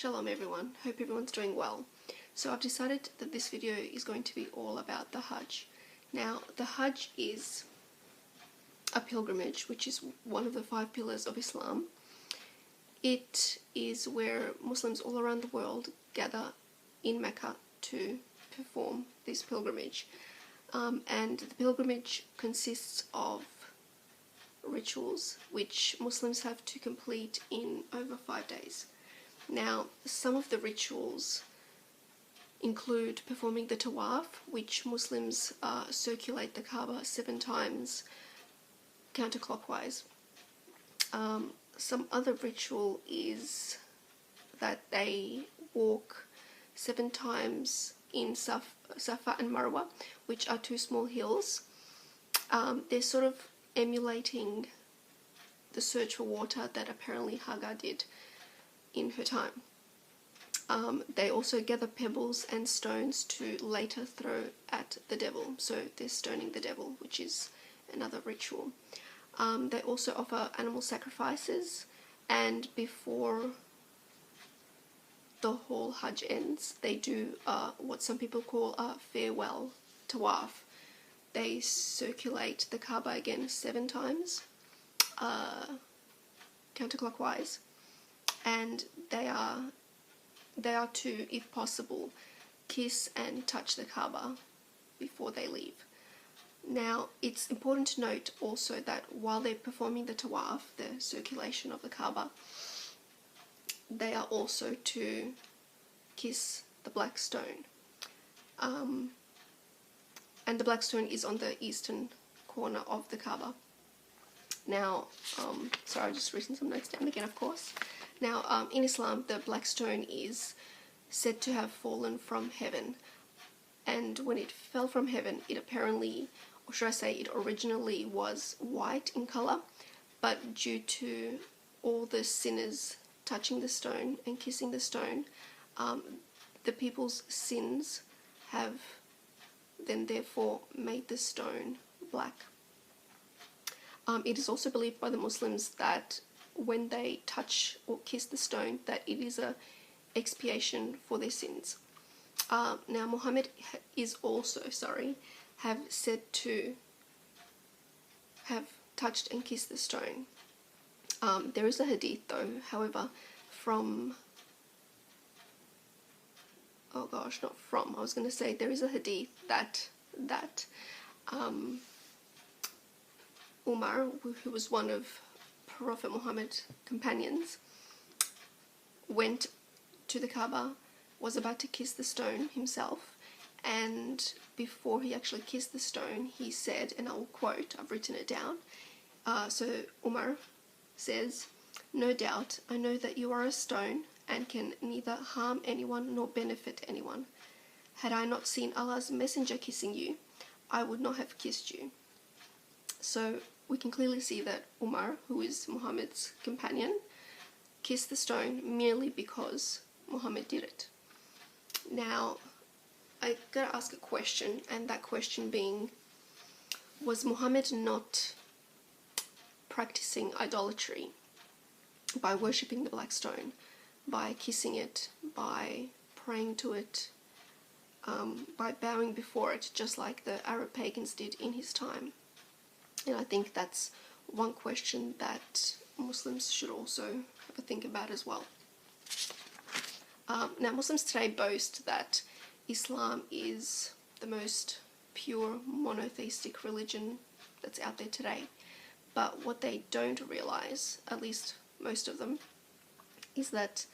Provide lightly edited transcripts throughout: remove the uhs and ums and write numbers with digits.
Shalom everyone, hope everyone's doing well. So I've decided that this video is going to be all about the Hajj. Now the Hajj is a pilgrimage, which is one of the 5 pillars of Islam. It is where Muslims all around the world gather in Mecca to perform this pilgrimage. And the pilgrimage consists of rituals which Muslims have to complete in over 5 days. Now, some of the rituals include performing the tawaf, which Muslims circulate the Kaaba 7 times counterclockwise. Some other ritual is that they walk 7 times in Safa and Marwa, which are 2 small hills. They're sort of emulating the search for water that apparently Hagar did in her time. They also gather pebbles and stones to later throw at the devil, so they're stoning the devil, which is another ritual. They also offer animal sacrifices, and before the whole Hajj ends, they do what some people call a farewell tawaf. They circulate the Kaaba again 7 times counterclockwise, and they are to, if possible, kiss and touch the Kaaba before they leave. Now, it's important to note also that while they're performing the tawaf, the circulation of the Kaaba, they are also to kiss the black stone. And the black stone is on the eastern corner of the Kaaba. Now, sorry, I've just written some notes down again, of course. Now, in Islam, the black stone is said to have fallen from heaven. And when it fell from heaven, it apparently, or should I say, it originally was white in color, but due to all the sinners touching the stone and kissing the stone, the people's sins have then therefore made the stone black. It is also believed by the Muslims that when they touch or kiss the stone, that it is a expiation for their sins. Now Muhammad is also, have said to have touched and kissed the stone. There is a hadith though, however, from, there is a hadith that Umar, who was one of Prophet Muhammad's companions, went to the Kaaba, was about to kiss the stone himself, and before he actually kissed the stone, he said, and I will quote, I've written it down, so Umar says, "No doubt, I know that you are a stone and can neither harm anyone nor benefit anyone. Had I not seen Allah's messenger kissing you, I would not have kissed you." So we can clearly see that Umar, who is Muhammad's companion, kissed the stone merely because Muhammad did it. Now, I gotta ask a question, and that question being, was Muhammad not practicing idolatry by worshipping the black stone, by kissing it, by praying to it, by bowing before it, just like the Arab pagans did in his time? And I think that's one question that Muslims should also have a think about as well. Now, Muslims today boast that Islam is the most pure monotheistic religion that's out there today. But what they don't realize, at least most of them, is that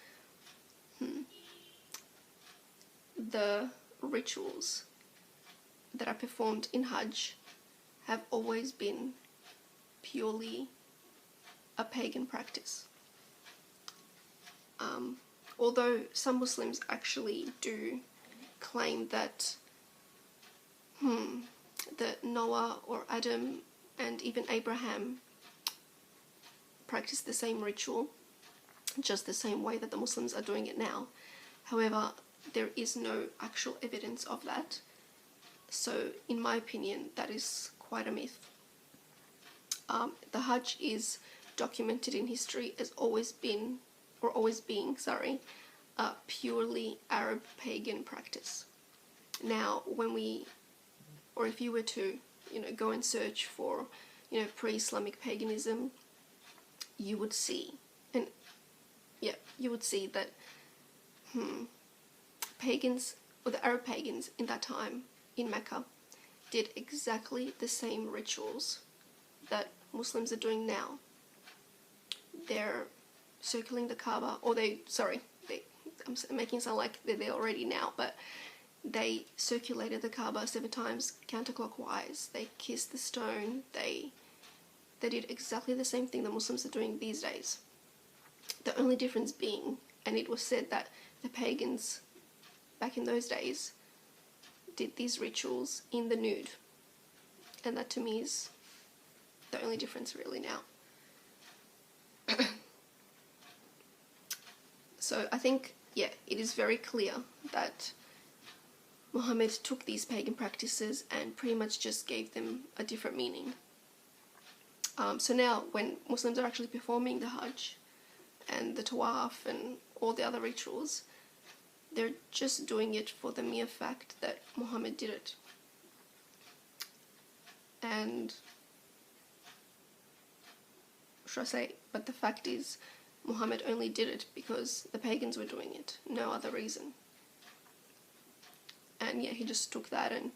the rituals that are performed in Hajj have always been purely a pagan practice. Although some Muslims actually do claim that that Noah or Adam and even Abraham practiced the same ritual, just the same way that the Muslims are doing it now. However, there is no actual evidence of that. So, in my opinion, that is quite a myth. The Hajj is documented in history as always being a purely Arab pagan practice. Now, if you were to, go and search for, pre-Islamic paganism, you would see, that pagans, or the Arab pagans in that time in Mecca, did exactly the same rituals that Muslims are doing now. They're circling the Kaaba, I'm making it sound like they're there already now, but they circulated the Kaaba 7 times counterclockwise. They kissed the stone. They did exactly the same thing that Muslims are doing these days. The only difference being, and it was said that the pagans back in those days did these rituals in the nude. And that to me is the only difference really now. So I think, it is very clear that Muhammad took these pagan practices and pretty much just gave them a different meaning. So now when Muslims are actually performing the Hajj and the Tawaf and all the other rituals, they're just doing it for the mere fact that Muhammad did it. And but the fact is, Muhammad only did it because the pagans were doing it, no other reason. And he just took that and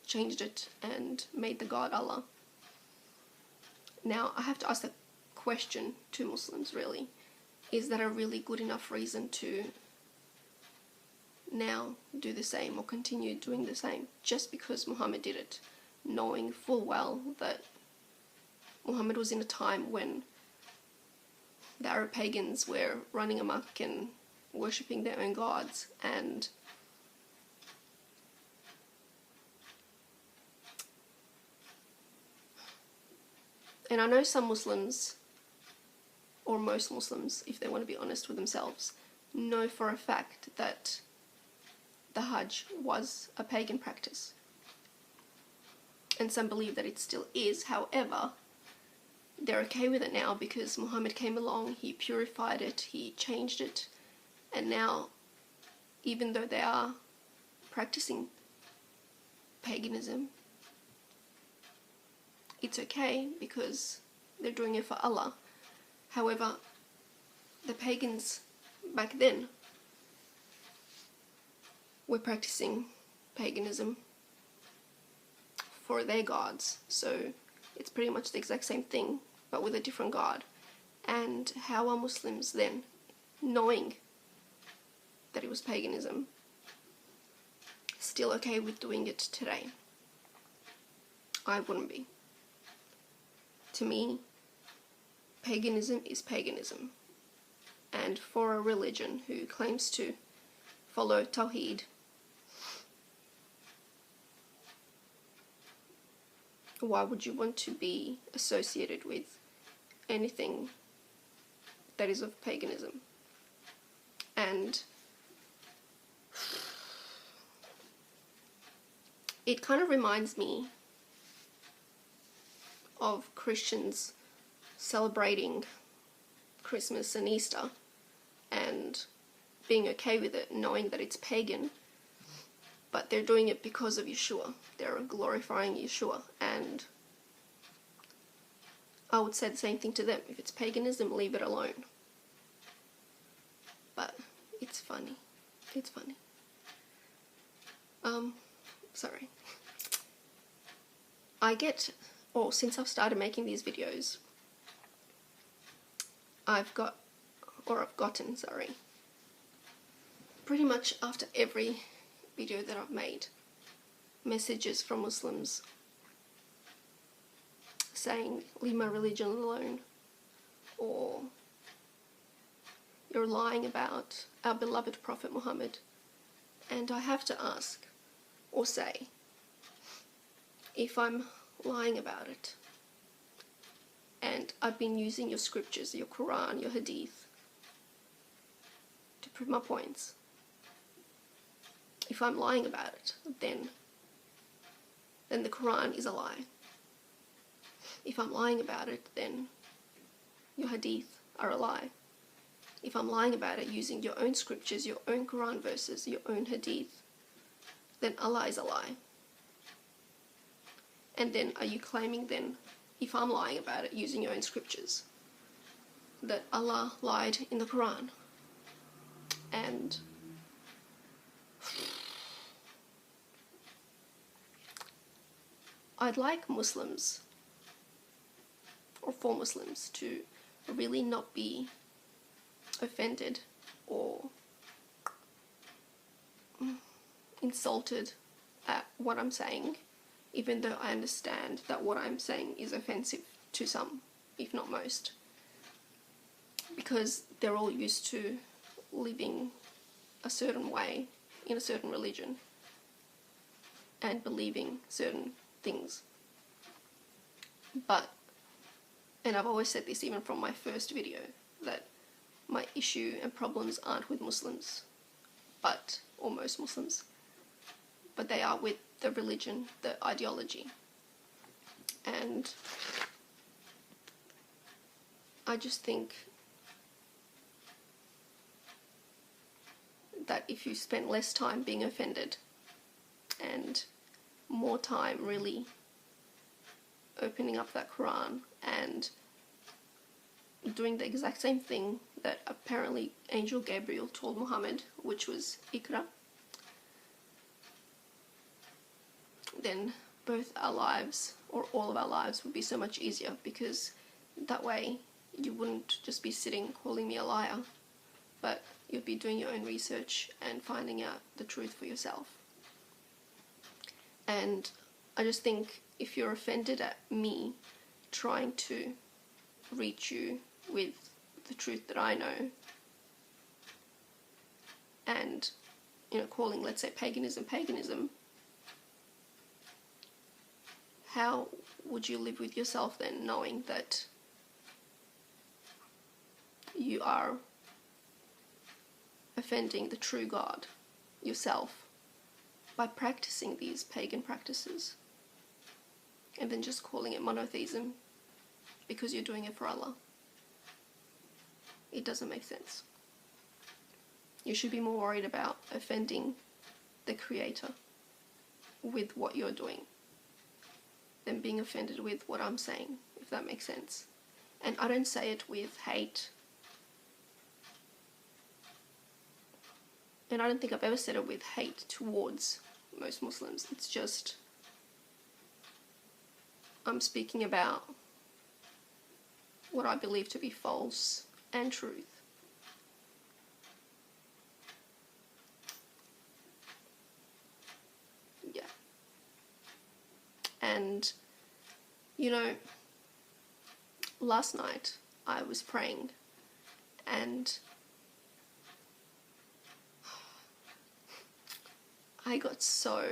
changed it and made the God Allah. Now, I have to ask the question to Muslims, really. Is that a really good enough reason to now do the same or continue doing the same just because Muhammad did it, knowing full well that Muhammad was in a time when the Arab pagans were running amok and worshipping their own gods, and I know some Muslims, or most Muslims, if they want to be honest with themselves, know for a fact that the Hajj was a pagan practice. And some believe that it still is. However, they're okay with it now because Muhammad came along, he purified it, he changed it, and now, even though they are practicing paganism, it's okay because they're doing it for Allah. However, the pagans back then were practicing paganism for their gods, so it's pretty much the exact same thing but with a different god. And how are Muslims then, knowing that it was paganism, still okay with doing it today? I wouldn't be. To me, paganism is paganism, and for a religion who claims to follow Tawheed, why would you want to be associated with anything that is of paganism? And it kind of reminds me of Christians celebrating Christmas and Easter and being okay with it, knowing that it's pagan, but they're doing it because of Yeshua. They're glorifying Yeshua, and I would say the same thing to them. If it's paganism, leave it alone. But it's funny. It's funny. Sorry. Since I've started making these videos, I've gotten, pretty much after every video that I've made, messages from Muslims saying, leave my religion alone, or you're lying about our beloved Prophet Muhammad. And I have to ask, or say, if I'm lying about it, and I've been using your scriptures, your Quran, your Hadith, to prove my points, if I'm lying about it, then the Quran is a lie. If I'm lying about it, then your Hadith are a lie. if I'm lying about it using your own scriptures, your own Quran verses, your own hadith, then Allah is a lie. And then are you claiming then, if I'm lying about it using your own scriptures, that Allah lied in the Quran? And I'd like Muslims, or for Muslims, to really not be offended or insulted at what I'm saying, even though I understand that what I'm saying is offensive to some, if not most, because they're all used to living a certain way in a certain religion and believing certain things. But, and I've always said this even from my first video, that my issue and problems aren't with Muslims, or most Muslims, but they are with the religion, the ideology. And I just think that if you spend less time being offended and more time really opening up that Quran and doing the exact same thing that apparently Angel Gabriel told Muhammad, which was Iqra, then both our lives, or all of our lives, would be so much easier, because that way you wouldn't just be sitting calling me a liar, but you'd be doing your own research and finding out the truth for yourself. And I just think if you're offended at me trying to reach you with the truth that I know, and, calling, let's say, paganism, how would you live with yourself then, knowing that you are offending the true God yourself by practicing these pagan practices, and then just calling it monotheism because you're doing it for Allah? It doesn't make sense. You should be more worried about offending the Creator with what you're doing than being offended with what I'm saying, if that makes sense. And I don't say it with hate, and I don't think I've ever said it with hate towards most Muslims. It's just, I'm speaking about what I believe to be false and truth. Yeah. And, last night I was praying, and I got so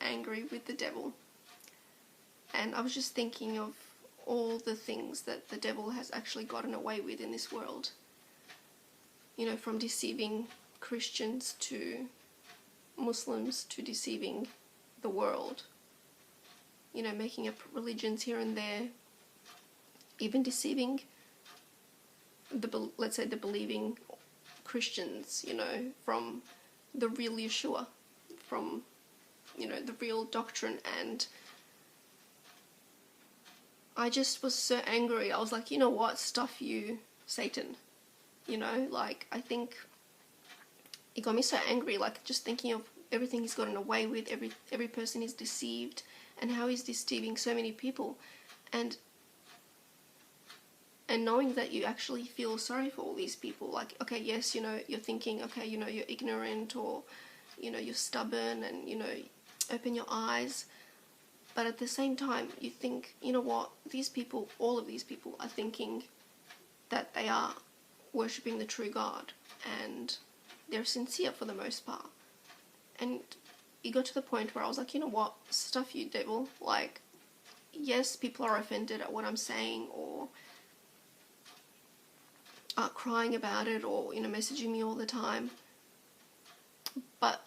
angry with the devil. And I was just thinking of all the things that the devil has actually gotten away with in this world. From deceiving Christians to Muslims to deceiving the world. Making up religions here and there. Even deceiving let's say the believing Christians, from the real Yeshua, from, the real doctrine. And I just was so angry. I was like, you know what, stuff you, Satan. I think it got me so angry, just thinking of everything he's gotten away with, every person is deceived, and how he's deceiving so many people. And knowing that you actually feel sorry for all these people. Okay, yes, you're thinking, okay, you're ignorant, or, you're stubborn, and, open your eyes. But at the same time, you think, you know what, these people, all of these people are thinking that they are worshipping the true God, and they're sincere for the most part. And it got to the point where I was like, you know what, stuff you, devil. Yes, people are offended at what I'm saying, or are crying about it, or, messaging me all the time. But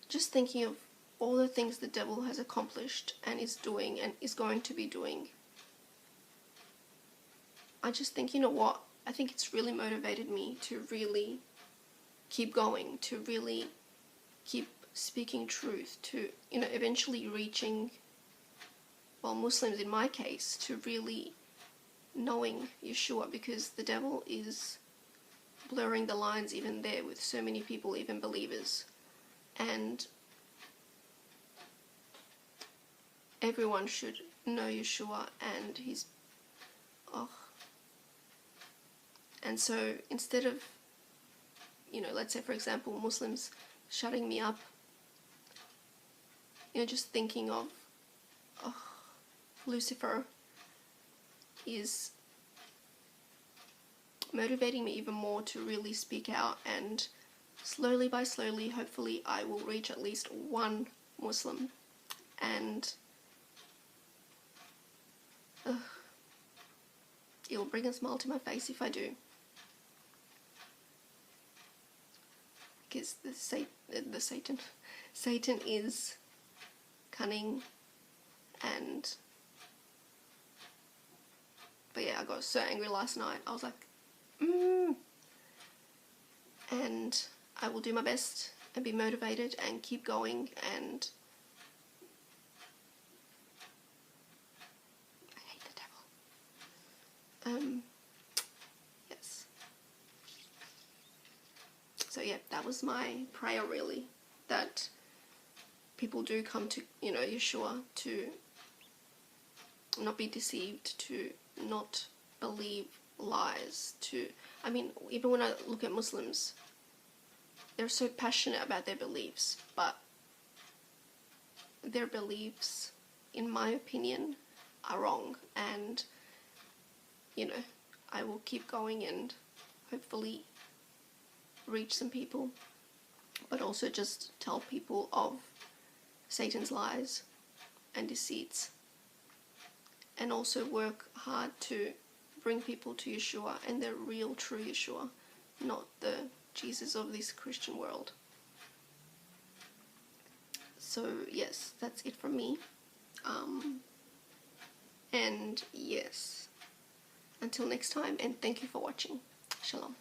just thinking of all the things the devil has accomplished and is doing and is going to be doing, I just think, you know what, I think it's really motivated me to really keep going, to really keep speaking truth, to, you know, eventually reaching, well, Muslims in my case, to really knowing Yeshua, because the devil is blurring the lines even there with so many people, even believers. And everyone should know Yeshua and his, and so instead of, you know, let's say for example Muslims shutting me up, you know, just thinking of Lucifer is motivating me even more to really speak out, and slowly by slowly, hopefully I will reach at least one Muslim, and it'll bring a smile to my face if I do. Because Satan is cunning, and but yeah, I got so angry last night. I was like, and I will do my best and be motivated and keep going, and I hate the devil. Yes. So yeah, that was my prayer really, that people do come to, you know, Yeshua, to not be deceived, to not believe lies, to, I mean, even when I look at Muslims, they're so passionate about their beliefs, but their beliefs, in my opinion, are wrong. And, you know, I will keep going and hopefully reach some people, but also just tell people of Satan's lies and deceits, and also work hard to bring people to Yeshua and the real true Yeshua, not the Jesus of this Christian world. So yes, that's it from me. And yes, until next time, and thank you for watching. Shalom.